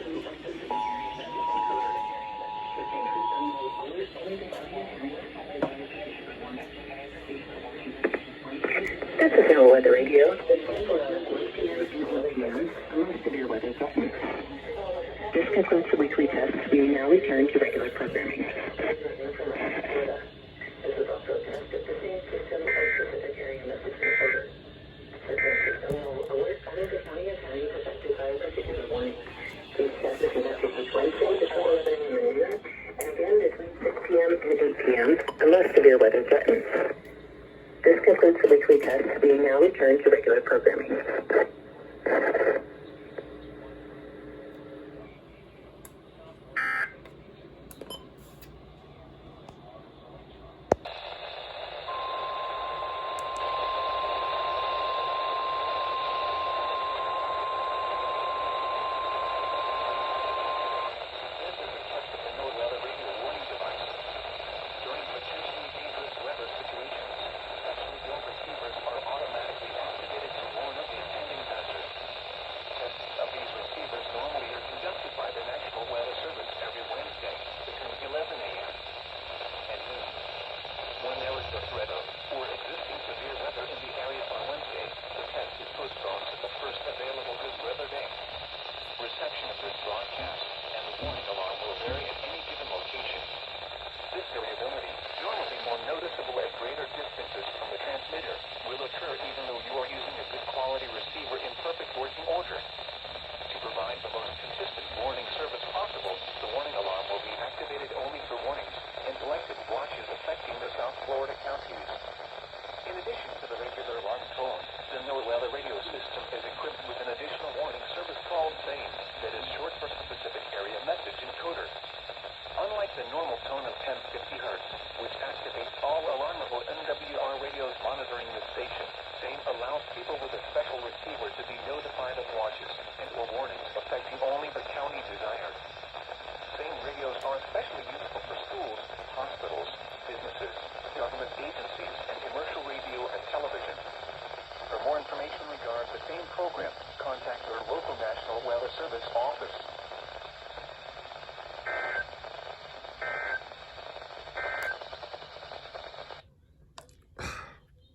This is NOAA Weather Radio. This concludes the weekly test. We now return to regular programming. Unless severe weather threatens. This concludes the weekly test. We now return to regular programming.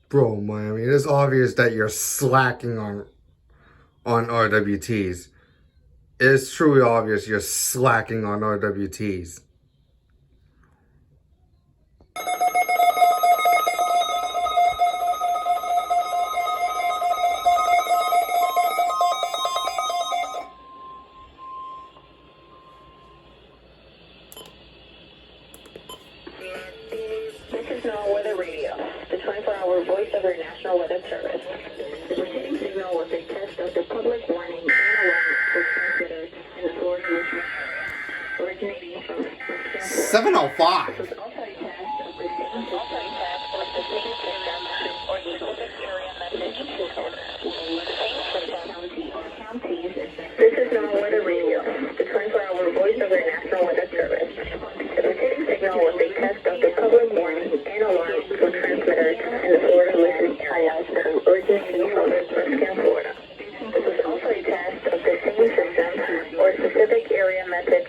Bro, Miami, it is obvious that you're slacking on RWTs. It's truly obvious you're slacking on RWTs. This is NOAA Weather Radio, the 24-hour voice of our National Weather Service. The receiving signal was a test of the public warning and alarm for transmitters in the Florida Richmond area, originating from 7:05. This was also a test of the same specific area message or specific area message code. This is NOAA Weather Radio, the 24-hour voice of our National Weather Service. The receiving signal was a test of the public warning and alarm for transmitters in the Florida listening area, originating from Richmond, Florida. This was also a test of the same system or specific area message